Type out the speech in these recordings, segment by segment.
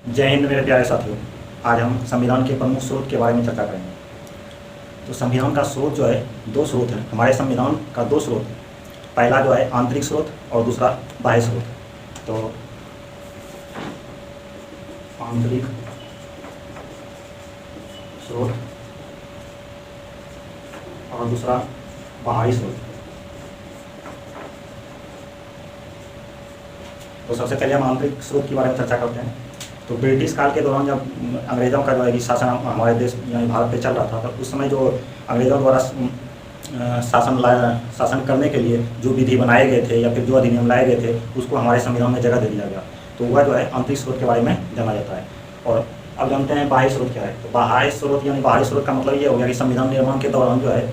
जय हिंद मेरे प्यारे साथियों। आज हम संविधान के प्रमुख स्रोत के बारे में चर्चा करेंगे। तो संविधान का स्रोत जो है, दो स्रोत हैं। हमारे संविधान का दो स्रोत है। पहला जो है आंतरिक स्रोत और दूसरा बाह्य स्रोत। तो आंतरिक स्रोत और दूसरा बाहरी स्रोत। तो सबसे पहले हम आंतरिक स्रोत के बारे में चर्चा करते हैं। तो ब्रिटिश काल के दौरान जब अंग्रेज़ों का जो है कि शासन हमारे देश यानी भारत पे चल रहा था, तो उस समय जो अंग्रेज़ों द्वारा शासन करने के लिए जो विधि बनाए गए थे या फिर जो अधिनियम लाए गए थे, उसको हमारे संविधान में जगह दे दिया गया। तो वह जो है आंतरिक स्रोत के बारे में जाना जाता है। और अब जानते हैं बाह्य स्रोत क्या है। तो बाह्य स्रोत यानी बाहरी स्रोत का मतलब ये हो गया कि संविधान निर्माण के दौरान जो है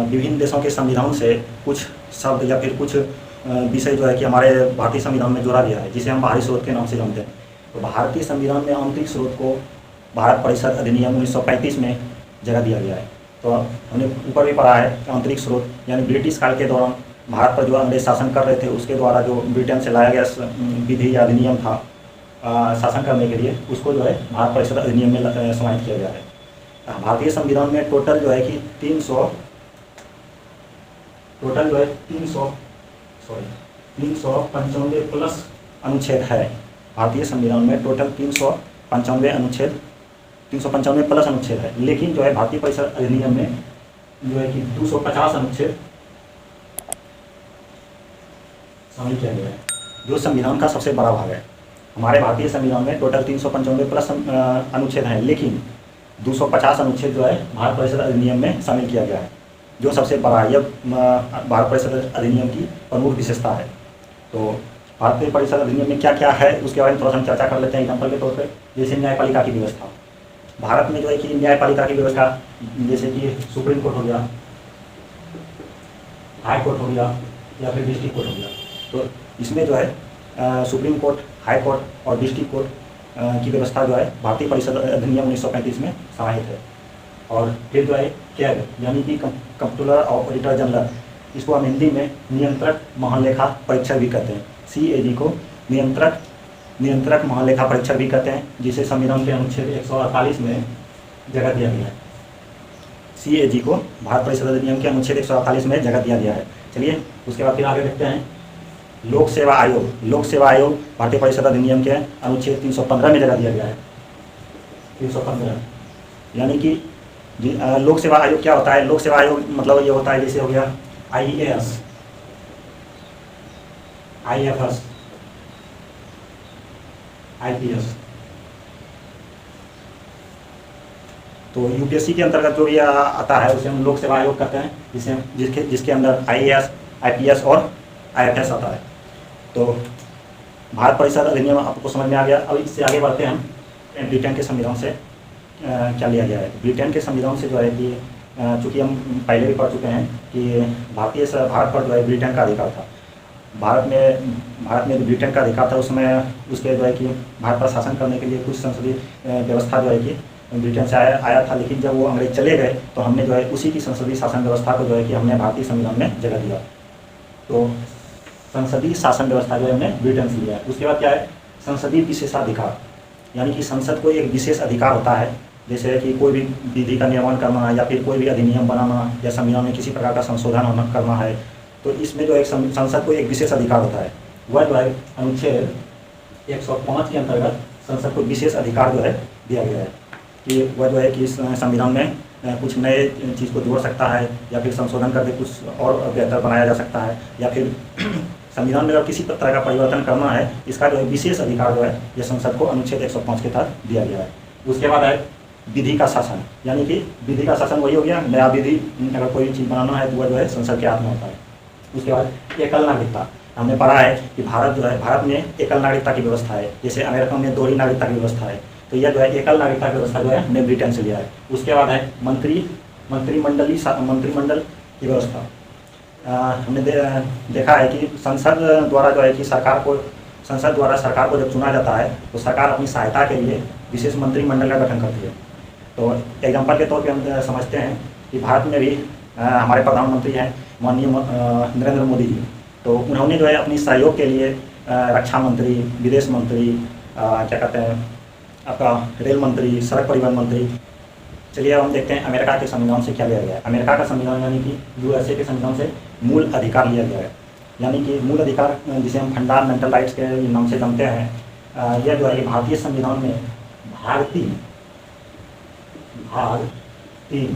विभिन्न देशों के संविधान से कुछ शब्द या फिर कुछ विषय जो है कि हमारे भारतीय संविधान में जोड़ा गया है, जिसे हम बाहरी स्रोत के नाम से जानते हैं। तो भारतीय संविधान में आंतरिक स्रोत को भारत परिषद अधिनियम 1935 में जगह दिया गया है। तो हमने ऊपर भी पढ़ा है कि आंतरिक स्रोत यानी ब्रिटिश काल के दौरान भारत पर जो अंग्रेज शासन कर रहे थे, उसके द्वारा जो ब्रिटेन से लाया गया विधि या अधिनियम था शासन करने के लिए, उसको जो है भारत परिषद अधिनियम में समाहित किया गया है। भारतीय संविधान में टोटल जो है कि 395 प्लस अनुच्छेद है। भारतीय संविधान में टोटल 395 प्लस अनुच्छेद है। लेकिन जो है भारतीय परिषद अधिनियम में जो है कि 250 अनुच्छेद शामिल किया गया है, जो संविधान का सबसे बड़ा भाग है। हमारे भारतीय संविधान में टोटल 395 प्लस अनुच्छेद हैं, लेकिन 250 अनुच्छेद जो है भारत परिषद अधिनियम में शामिल किया गया है, जो सबसे बड़ा है। यह भारत परिषद अधिनियम की प्रमुख विशेषता है। तो भारतीय परिषद अधिनियम में क्या क्या है उसके बारे में थोड़ा सा हम चर्चा कर लेते हैं एग्जाम्पल के तौर पे। जैसे न्यायपालिका की व्यवस्था, भारत में जो है कि न्यायपालिका की व्यवस्था जैसे कि सुप्रीम कोर्ट हो गया, हाई कोर्ट हो गया या फिर डिस्ट्रिक्ट कोर्ट हो गया। तो इसमें जो है सुप्रीम कोर्ट, हाई कोर्ट और डिस्ट्रिक्ट कोर्ट की व्यवस्था जो है भारतीय परिषद अधिनियम 1935 में समाहित है। और फिर जो है कैग यानी कि कंट्रोलर ऑफ ऑडिटर जनरल, इसको हम हिंदी में नियंत्रक महालेखा परीक्षक भी कहते हैं। CAG को नियंत्रक महालेखा परीक्षक भी कहते हैं, जिसे संविधान के अनुच्छेद 148 में जगह दिया गया है। CAG को भारत परिषद अधिनियम के अनुच्छेद 148 में जगह दिया गया है। चलिए उसके बाद फिर आगे देखते हैं लोक सेवा आयोग। लोक सेवा आयोग भारतीय परिषद अधिनियम के अनुच्छेद 315 में जगह दिया गया है। 315 यानी कि लोक सेवा आयोग क्या होता है? लोक सेवा आयोग मतलब ये होता है जैसे हो गया IAS, IFS, IPS। तो UPSC के अंतर्गत जो भी आता है उसे हम लोक सेवा आयोग कहते हैं, जिसके अंदर IAS, IPS और IFS आता है। तो भारत परिषद अधिनियम आपको समझ में आ गया। अब इससे आगे बढ़ते हैं हम ब्रिटेन के संविधान से क्या लिया गया है। ब्रिटेन के संविधान से जो है कि चूँकि हम पहले भी पढ़ चुके हैं कि भारत पर जो है ब्रिटेन का अधिकार था। भारत में ब्रिटेन का अधिकार था। उस समय उसके जो है कि भारत पर शासन करने के लिए कुछ संसदीय व्यवस्था जो है कि ब्रिटेन से आया था। लेकिन जब वो अंग्रेज चले गए तो हमने जो है उसी की संसदीय शासन व्यवस्था को जो है कि हमने भारतीय संविधान में जगह दिया। तो संसदीय शासन व्यवस्था जो है हमने ब्रिटेन से लिया है। उसके बाद क्या है? संसदीय विशेषाधिकार, यानी कि संसद को एक विशेष अधिकार होता है, जैसे कि कोई भी विधि का निर्माण करना या फिर कोई भी अधिनियम बनाना या संविधान में किसी प्रकार का संशोधन करना है, तो इसमें जो एक संसद को एक विशेष अधिकार होता है। वह जो है अनुच्छेद 105 के अंतर्गत संसद को विशेष अधिकार जो है दिया गया है कि वह जो है कि संविधान में कुछ नए चीज़ को जोड़ सकता है या फिर संशोधन करके कुछ और बेहतर बनाया जा सकता है, या फिर संविधान में अगर किसी तरह का परिवर्तन करना है, इसका जो है विशेष अधिकार जो है यह संसद को अनुच्छेद 105 के तहत दिया गया है। उसके बाद है विधि का शासन, यानी कि विधि का शासन वही हो गया, नया विधि अगर कोई चीज़ बनाना है तो वह जो है संसद के हाथ में होता है। उसके बाद एकल नागरिकता, हमने पढ़ा है कि भारत में एकल नागरिकता की व्यवस्था है, जैसे अमेरिका में दोहरी नागरिकता की व्यवस्था है। तो यह जो है एकल नागरिकता की व्यवस्था जो है हमने ब्रिटेन से लिया है। उसके बाद है मंत्रिमंडल की व्यवस्था। हमने देखा है कि संसद द्वारा जो है कि संसद द्वारा सरकार को जब चुना जाता है तो सरकार अपनी सहायता के लिए विशेष मंत्रिमंडल का गठन करती है। तो एग्जाम्पल के तौर पे हम समझते हैं कि भारत में भी हमारे प्रधानमंत्री हैं माननीय नरेंद्र मोदी जी। तो उन्होंने जो है अपनी सहयोग के लिए रक्षा मंत्री, विदेश मंत्री, क्या कहते हैं, आपका रेल मंत्री, सड़क परिवहन मंत्री। चलिए अब हम देखते हैं अमेरिका के संविधान से क्या लिया गया है। अमेरिका का संविधान यानी कि यूएसए के संविधान से मूल अधिकार लिया गया है। यानी कि मूल अधिकार जिसे हम फंडामेंटल राइट्स के नाम से जानते हैं, यह जो है भारतीय संविधान में भाग 3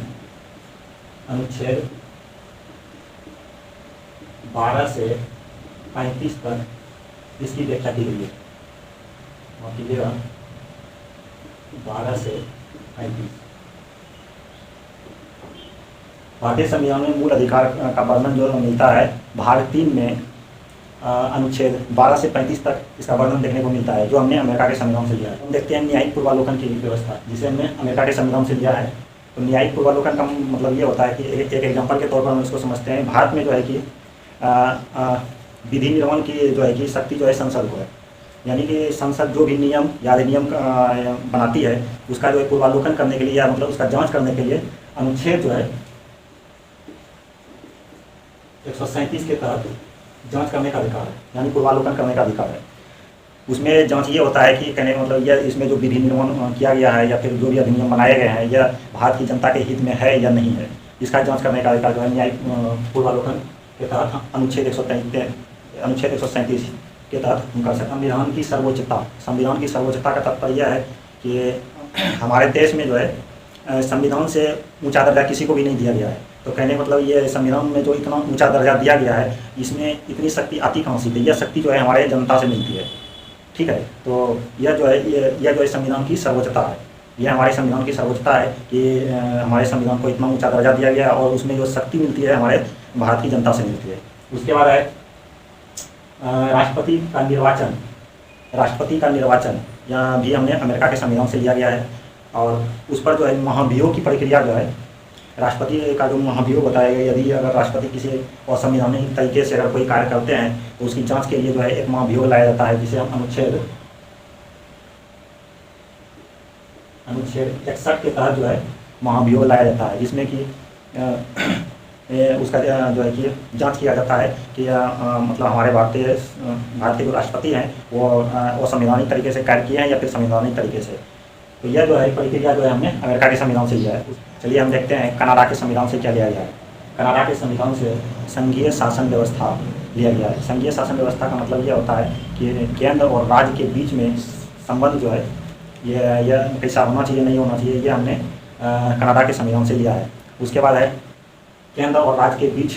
अनुच्छेद 12 से 35 तक इसकी व्याख्या की गई है। और कीजिएगा 12 से 35 भारतीय संविधान में मूल अधिकार का वर्णन जो मिलता है भाग 3 में अनुच्छेद 12 से 35 तक इसका वर्णन देखने को मिलता है, जो हमने अमेरिका के संविधान से लिया है। हम देखते हैं न्यायिक पूर्वालोकन की व्यवस्था, जिसे हमने अमेरिका के संविधान से लिया है। तो न्यायिक पूर्वालोकन का मतलब ये होता है कि एक एग्जाम्पल के तौर पर हम इसको समझते हैं। भारत में जो है कि विधि निर्माण की जो है कि शक्ति जो है संसद को है। यानी कि संसद जो भी नियम या अधिनियम बनाती है उसका जो है पूर्वालोकन करने के लिए या मतलब उसका जांच करने के लिए अनुच्छेद जो है 137 के तहत जांच करने का अधिकार है, यानी पूर्वालोकन करने का अधिकार है। उसमें जांच ये होता है कि कहने का मतलब यह इसमें जो विधि निर्माण किया गया है या फिर जो भी अधिनियम बनाए गए हैं यह भारत की जनता के हित में है या नहीं है, इसका जांच करने का अधिकार जो है न्यायिक पूर्वालोकन के तहत अनुच्छेद 137 के तहत हम कर सकते हैं। संविधान की सर्वोच्चता का तात्पर्य यह है कि हमारे देश में जो है संविधान से ऊंचा दर्जा किसी को भी नहीं दिया गया है। तो कहने का मतलब ये संविधान में जो इतना ऊंचा दर्जा दिया गया है इसमें इतनी शक्ति आती कहाँ से? यह शक्ति जो है हमारे जनता से मिलती है। ठीक है, तो यह जो है संविधान की सर्वोच्चता है। यह हमारे संविधान की सर्वोच्चता है कि हमारे संविधान को इतना ऊंचा दर्जा दिया गया है और उसमें जो शक्ति मिलती है हमारे भारत की जनता से मिलती है। उसके बाद है राष्ट्रपति का निर्वाचन यहाँ भी हमने अमेरिका के संविधान से लिया गया है। और उस पर जो है महाभियोग की प्रक्रिया जो है राष्ट्रपति का जो महाभियोग बताया गया, यदि अगर राष्ट्रपति किसी असंवैधानिक तरीके से अगर कोई कार्य करते हैं तो उसकी जांच के लिए जो है एक महाभियोग लाया जाता है, जिसे हम अनुच्छेद 61 के तहत जो है महाभियोग लाया जाता है, जिसमें कि उसका जो है कि जांच किया जाता है कि मतलब हमारे भारत के जो राष्ट्रपति हैं वो संवैधानिक तरीके से कार्य किए हैं या फिर संवैधानिक तरीके से। तो यह जो है प्रक्रिया जो है हमने अमेरिका के संविधान से लिया है। चलिए हम देखते हैं कनाडा के संविधान से क्या लिया गया है। कनाडा के संविधान से संघीय शासन व्यवस्था लिया गया है। संघीय शासन व्यवस्था का मतलब यह होता है कि केंद्र और राज्य के बीच में संबंध जो है यह कैसा होना चाहिए, नहीं होना चाहिए, यह हमने कनाडा के संविधान से लिया है। उसके बाद है केंद्र और राज्य के बीच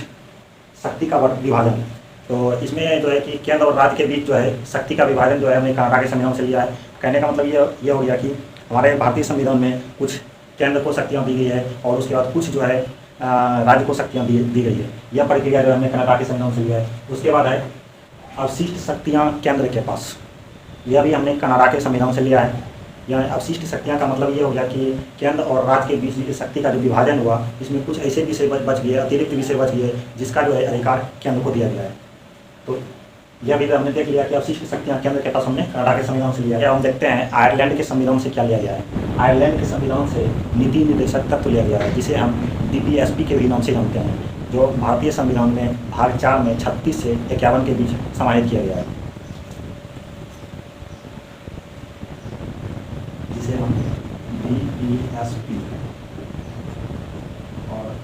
शक्ति का विभाजन। तो इसमें जो है कि केंद्र और राज्य के बीच जो है शक्ति का विभाजन जो है हमने कनाडा के संविधान से लिया है। कहने का मतलब ये हो गया कि हमारे भारतीय संविधान में कुछ केंद्र को शक्तियाँ दी गई है और उसके बाद कुछ जो है राज्य को शक्तियाँ दी गई है। यह प्रक्रिया जो है हमने कनाडा के संविधान से लिया है। उसके बाद है अवशिष्ट शक्तियाँ केंद्र के पास, यह भी हमने कनाडा के संविधान से लिया है। यह अवशिष्ट शक्तियाँ का मतलब ये हो गया कि केंद्र और राज्य के बीच शक्ति का जो विभाजन हुआ इसमें कुछ ऐसे विषय बच गए, अतिरिक्त विषय बच गए जिसका जो है अधिकार केंद्र को दिया गया है। तो यह भी हमने देख लिया कि अवशिष्ट शक्तियाँ केंद्र के पास हमने कनाडा के संविधान से लिया है। हम देखते हैं आयरलैंड के संविधान से क्या लिया गया है। आयरलैंड के संविधान से नीति निर्देशक तत्व लिया गया है, जिसे हम DPSP के भी नाम से जानते हैं, जो भारतीय संविधान में भाग 4 में 36 से 51 के बीच समाहित किया गया है, जिसे हम DPSP और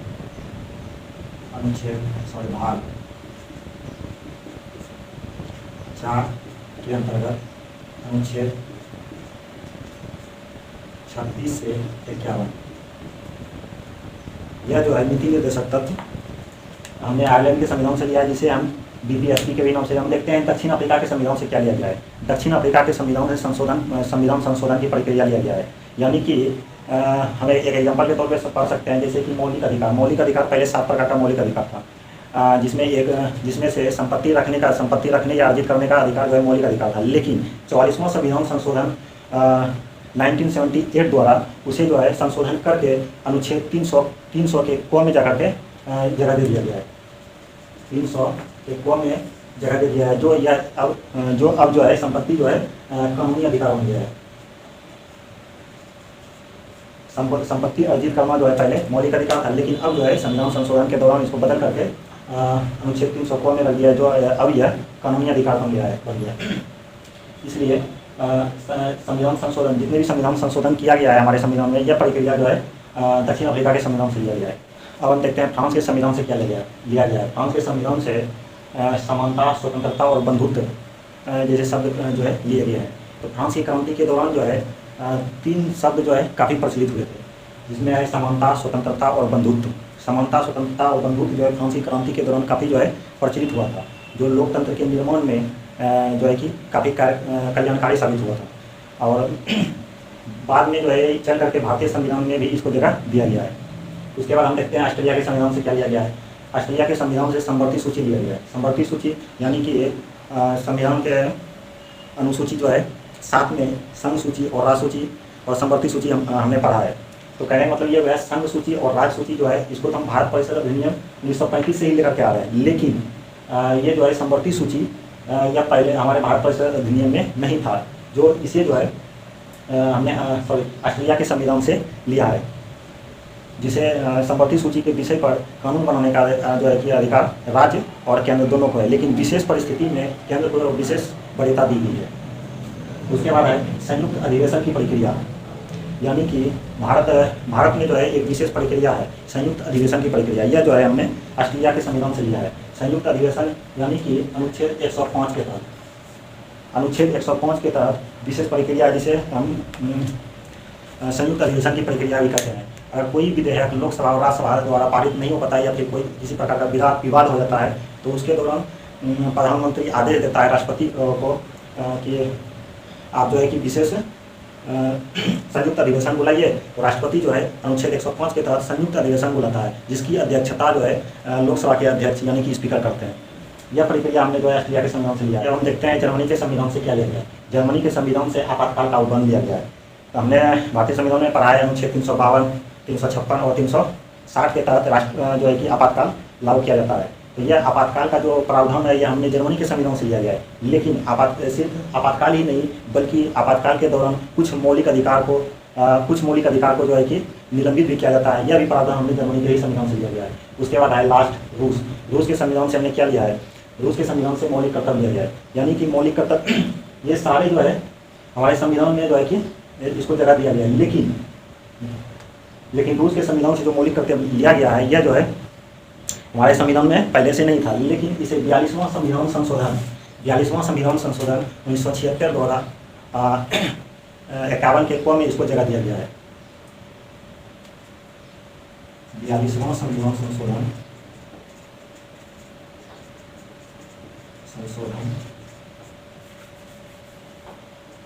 अनुच्छेद भाग 4 के अंतर्गत अनुच्छेद 36 से 51 यह जो है नीति निर्देशक तत्व हमने आयरलैंड के संविधान से लिया है, जिसे हम DPSP के भी नाम से हम देखते हैं। दक्षिण अफ्रीका के संविधान से क्या लिया गया है। दक्षिण अफ्रीका के संविधान से संविधान संशोधन की प्रक्रिया लिया गया है। यानी कि हमें एक एग्जाम्पल के तौर पर पढ़ सकते हैं, जैसे कि मौलिक अधिकार पहले 7 प्रकार का मौलिक अधिकार था, जिसमें से संपत्ति रखने या अर्जित करने का अधिकार जो है मौलिक अधिकार था। लेकिन 44वां संविधान संशोधन 1978 द्वारा उसे जो है संशोधन करके अनुच्छेद 300 के क में जगह दे दिया गया है। 300 के क में जगह दे दिया है, जो अब जो है संपत्ति जो है कानूनी अधिकार बन गया है। संपत्ति अर्जित करना जो है पहले मौलिक अधिकार था, लेकिन अब जो है संविधान संशोधन के दौरान इसको बदल करके अनुच्छेद 300 में रख दिया है, जो अब यह कानूनी अधिकार बन गया है। इसलिए संविधान संशोधन, जितने भी संविधान संशोधन किया गया है हमारे संविधान में, यह प्रक्रिया जो है दक्षिण अफ्रीका के संविधान से लिया गया है। अब हम देखते हैं फ्रांस के संविधान से क्या लिया गया है। फ्रांस के संविधान से समानता, स्वतंत्रता और बंधुत्व जैसे शब्द जो है लिए गए हैं। तो फ्रांस की क्रांति के दौरान जो है 3 शब्द जो है काफ़ी प्रचलित हुए थे, जिसमें है समानता, स्वतंत्रता और बंधुत्व। समानता, स्वतंत्रता और बंधुत्व जो है फ्रांस की क्रांति के दौरान काफ़ी जो है प्रचलित हुआ था, जो लोकतंत्र के निर्माण में जो है कि काफ़ी कल्याणकारी साबित हुआ था। और बाद में जो है चल करके भारतीय संविधान में भी इसको जगह दिया गया है। उसके बाद हम देखते हैं ऑस्ट्रेलिया के संविधान से क्या लिया गया है। ऑस्ट्रेलिया के संविधान से समवर्ती सूची लिया गया है। समवर्ती सूची यानी कि संविधान के अनुसूची जो है साथ में संघ सूची और राज्य सूची और समवर्ती सूची हमने पढ़ा है। तो कहने का मतलब ये है संघ सूची और राज्य सूची जो है इसको तो हम भारत परिषद अधिनियम 1935 से ही लेकर के आ रहे हैं, लेकिन ये जो है समवर्ती सूची या पहले हमारे भारत परिषद अधिनियम में नहीं था, जो इसे जो है हमने ऑस्ट्रेलिया के संविधान से लिया है, जिसे समवर्ती सूची के विषय पर कानून बनाने का जो है कि अधिकार राज्य और केंद्र दोनों को है, लेकिन विशेष परिस्थिति में केंद्र को विशेष वरीयता दी गई है। उसके बाद है संयुक्त अधिवेशन की प्रक्रिया, यानी कि भारत में जो है एक विशेष प्रक्रिया है संयुक्त अधिवेशन की प्रक्रिया। यह जो है हमने ऑस्ट्रेलिया के संविधान से लिया है। संयुक्त अधिवेशन यानी कि अनुच्छेद 105 के तहत, अनुच्छेद 105 के तहत विशेष प्रक्रिया जिसे हम संयुक्त अधिवेशन की प्रक्रिया भी कहते हैं। अगर कोई विधेयक लोकसभा और राज्यसभा द्वारा पारित नहीं हो पाता है या फिर कोई किसी प्रकार का विवाद हो जाता है, तो उसके दौरान प्रधानमंत्री आदेश देता है राष्ट्रपति को कि आप जो है कि विशेष संयुक्त अधिवेशन बुलाइए। तो राष्ट्रपति जो है अनुच्छेद 105 के तहत संयुक्त अधिवेशन बुलाता है, जिसकी अध्यक्षता जो है लोकसभा के अध्यक्ष यानी कि स्पीकर करते हैं। यह प्रक्रिया हमने जो है ऑस्ट्रेलिया के संविधान से लिया है। हम देखते हैं जर्मनी के संविधान से क्या लिया गया है। जर्मनी के संविधान से आपातकाल का उल्लंघन लिया गया है। तो हमने भारतीय संविधान में पढ़ा है अनुच्छेद 352, 356 और 360 के तहत राष्ट्र जो है कि आपातकाल लागू किया जाता है। तो यह आपातकाल का जो प्रावधान है यह हमने जर्मनी के संविधान से लिया गया है। लेकिन सिर्फ आपातकाल ही नहीं, बल्कि आपातकाल के दौरान कुछ मौलिक अधिकार को जो है कि निलंबित भी किया जाता है। यह भी प्रावधान हमने जर्मनी के ही संविधान से लिया गया है। उसके बाद है लास्ट रूस के संविधान से हमने क्या लिया है। रूस के संविधान से मौलिक कर्तव्य लिया गया है, यानी कि मौलिक कर्तव्य ये सारे जो है हमारे संविधान में जो है कि इसको जगह दिया गया है। लेकिन रूस के संविधान से जो मौलिक कर्तव्य लिया गया है यह जो है हमारे संविधान में पहले से नहीं था, लेकिन इसे 42वां संविधान संशोधन 1976 द्वारा 51 के क में इसको जगह दिया गया है। 42वां संविधान संशोधन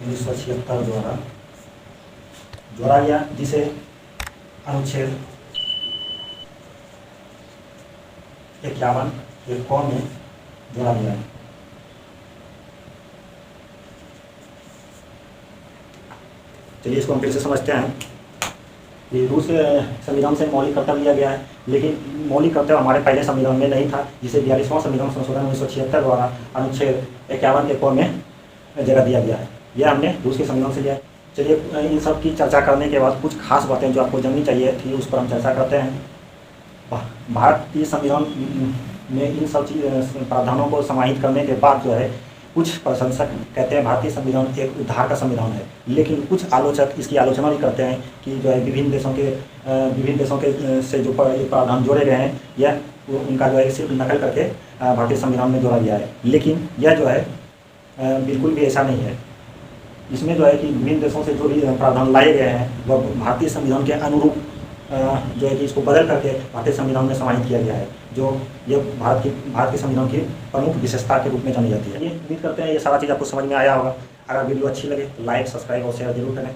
1976 द्वारा जोड़ा गया, जिसे अनुच्छेद 51 के क में जोड़ा गया है। चलिए इसको हम फिर से समझते हैं कि रूस के संविधान से मौलिक कर्तव्य लिया गया है, लेकिन मौलिक कर्तव्य हमारे पहले संविधान में नहीं था, जिसे 42वां संविधान संशोधन 1976 द्वारा अनुच्छेद 51 के क में जगह दिया गया है। यह हमने रूस के संविधान से लिया है। चलिए इन सब की चर्चा करने के बाद कुछ खास बातें जो आपको जाननी चाहिए थी उस पर हम चर्चा करते हैं। भारतीय संविधान में इन सब प्रावधानों को समाहित करने के बाद जो है कुछ प्रशंसक कहते हैं भारतीय संविधान एक उद्धार का संविधान है, लेकिन कुछ आलोचक इसकी आलोचना भी करते हैं कि जो है विभिन्न देशों के से जो प्रावधान जोड़े गए हैं यह उनका जो है सिर्फ नकल करके भारतीय संविधान में जोड़ा गया है। लेकिन यह जो है बिल्कुल भी ऐसा नहीं है। इसमें जो है कि विभिन्न देशों से जो भी प्रावधान लाए गए हैं वह भारतीय संविधान के अनुरूप जो है कि इसको बदल करके भारतीय संविधान में समाहित किया गया है, जो ये भारत के संविधान की प्रमुख विशेषता के रूप में जानी जाती है। ये उम्मीद करते हैं ये सारा चीज़ आपको समझ में आया होगा। अगर वीडियो अच्छी लगे तो लाइक, सब्सक्राइब और शेयर जरूर करें,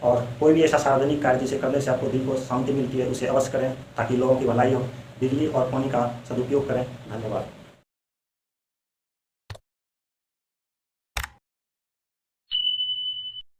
और कोई भी ऐसा सार्वजनिक कार्य जिसे करने से आपको दिल को शांति मिलती है उसे अवश्य करें, ताकि लोगों की भलाई हो। बिजली और पानी का सदुपयोग करें। धन्यवाद।